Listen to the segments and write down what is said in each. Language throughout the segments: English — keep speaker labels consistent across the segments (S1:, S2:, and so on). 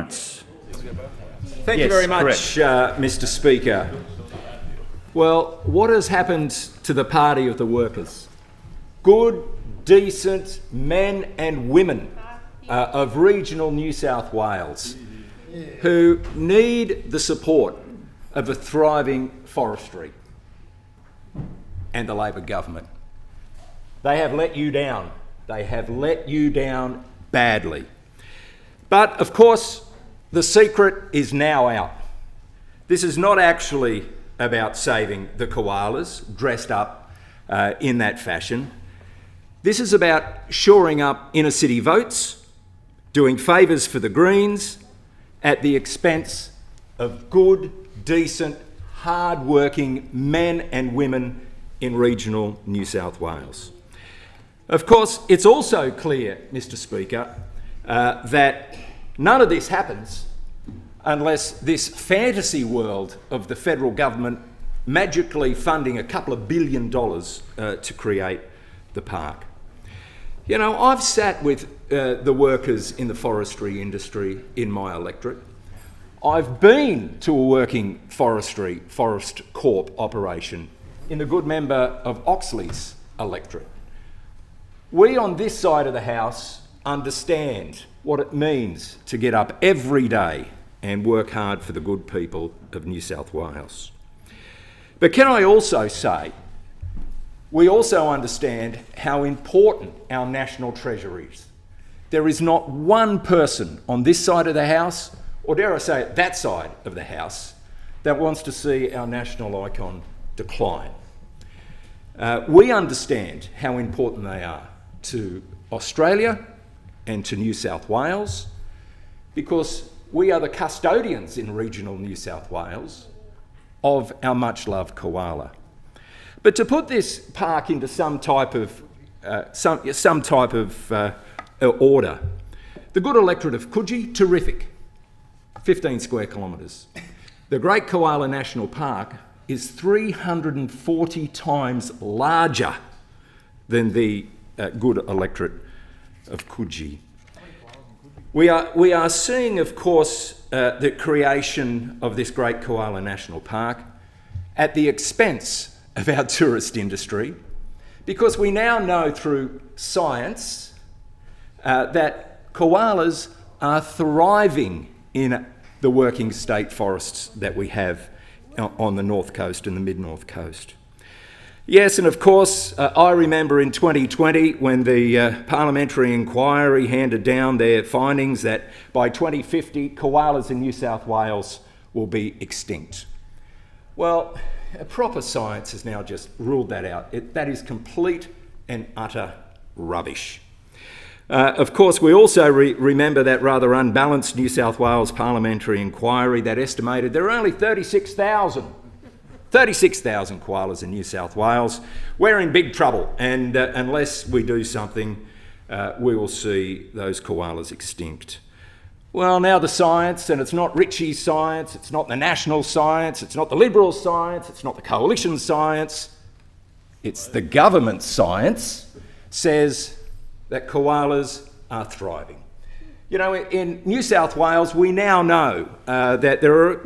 S1: rights.
S2: Thank you very much, Mr. Speaker. Well, what has happened to the Party of the Workers? Good, decent men and women of regional New South Wales who need the support of a thriving forestry and the Labor government. They have let you down. They have let you down badly. But of course, the secret is now out. This is not actually about saving the koalas dressed up in that fashion. This is about shoring up inner city votes, doing favours for the Greens at the expense of good, decent, hard-working men and women in regional New South Wales. Of course, it's also clear, Mr. Speaker, that none of this happens unless this fantasy world of the federal government magically funding a couple of $1 billion to create the park. You know, I've sat with the workers in the forestry industry in my electorate. I've been to a working forest corp operation in the good member of Oxley's electorate. We on this side of the House understand what it means to get up every day and work hard for the good people of New South Wales. But can I also say, we also understand how important our national treasure is. There is not one person on this side of the House, or dare I say that side of the House, that wants to see our national icon decline. We understand how important they are to Australia and to New South Wales, because we are the custodians in regional New South Wales of our much-loved koala. But to put this park into some type of order, the good electorate of Coogee, terrific, 15 square kilometres. The Great Koala National Park is 340 times larger than the good electorate of Coogee. We are seeing, of course, the creation of this Great Koala National Park at the expense of our tourist industry, because we now know through science that koalas are thriving in the working state forests that we have on the North Coast and the mid-North Coast. Yes, and of course, I remember in 2020 when the parliamentary inquiry handed down their findings that by 2050, koalas in New South Wales will be extinct. Well, proper science has now just ruled that out. That is complete and utter rubbish. Of course, we also remember that rather unbalanced New South Wales parliamentary inquiry that estimated there are only 36,000 koalas in New South Wales. We're in big trouble, and unless we do something, we will see those koalas extinct. Well, now the science, and it's not Richie's science, it's not the national science, it's not the Liberal science, it's not the coalition science, it's the government science, says that koalas are thriving. You know, in New South Wales, we now know that there are,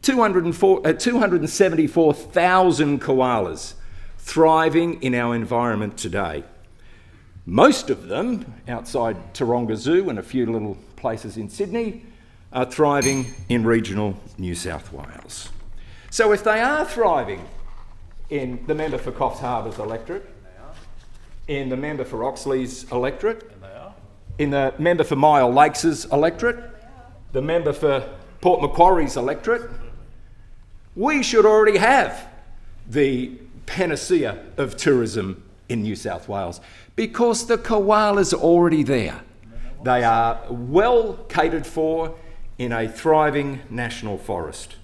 S2: 274,000 koalas thriving in our environment today. Most of them, outside Taronga Zoo and a few little places in Sydney, are thriving in regional New South Wales. So if they are thriving in the member for Coffs Harbour's electorate, in the member for Oxley's electorate, in the member for Mile Lakes' electorate, the member for Port Macquarie's electorate, we should already have the panacea of tourism in New South Wales because the koalas are already there. They are well catered for in a thriving national forest.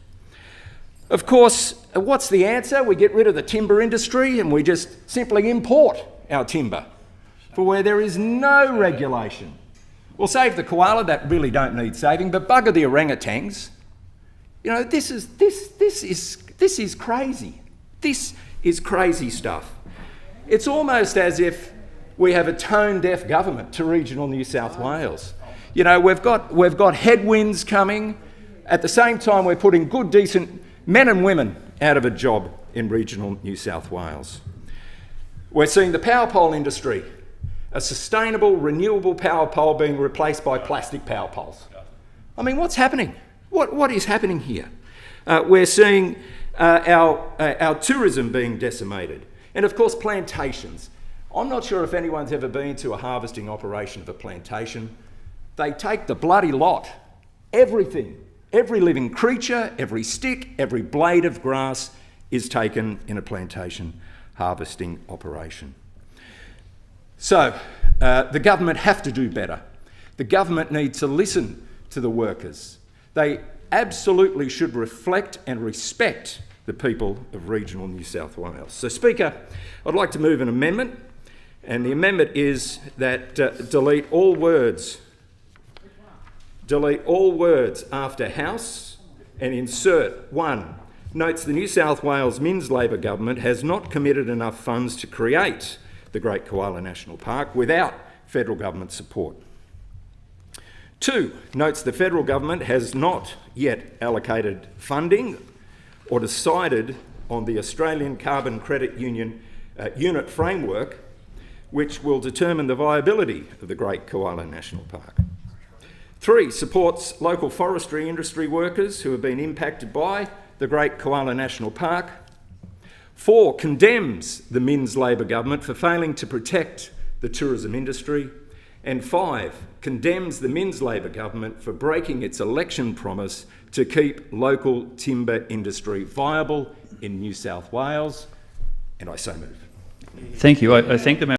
S2: Of course, what's the answer? We get rid of the timber industry and we just simply import our timber for where there is no regulation. We'll save the koala that really don't need saving, but bugger the orangutans. You know, this is crazy. This is crazy stuff. It's almost as if we have a tone-deaf government to regional New South Wales. You know, we've got headwinds coming. At the same time, we're putting good, decent men and women out of a job in regional New South Wales. We're seeing the power pole industry, a sustainable, renewable power pole being replaced by plastic power poles. I mean, what's happening? What is happening here? We're seeing our tourism being decimated. And of course, plantations. I'm not sure if anyone's ever been to a harvesting operation of a plantation. They take the bloody lot. Everything, every living creature, every stick, every blade of grass is taken in a plantation harvesting operation. So the government have to do better. The government needs to listen to the workers. They absolutely should reflect and respect the people of regional New South Wales. So, Speaker, I'd like to move an amendment, and the amendment is that delete all words after House and insert 1. Notes the New South Wales Minns Labor government has not committed enough funds to create the Great Koala National Park without federal government support. 2. Notes the federal government has not yet allocated funding or decided on the Australian Carbon Credit Unit framework, which will determine the viability of the Great Koala National Park. 3. Supports local forestry industry workers who have been impacted by the Great Koala National Park. 4. Condemns the Minns Labor government for failing to protect the tourism industry. And 5. Condemns the Minns Labor government for breaking its election promise to keep local timber industry viable in New South Wales. And I so move.
S1: Thank you. I thank the member.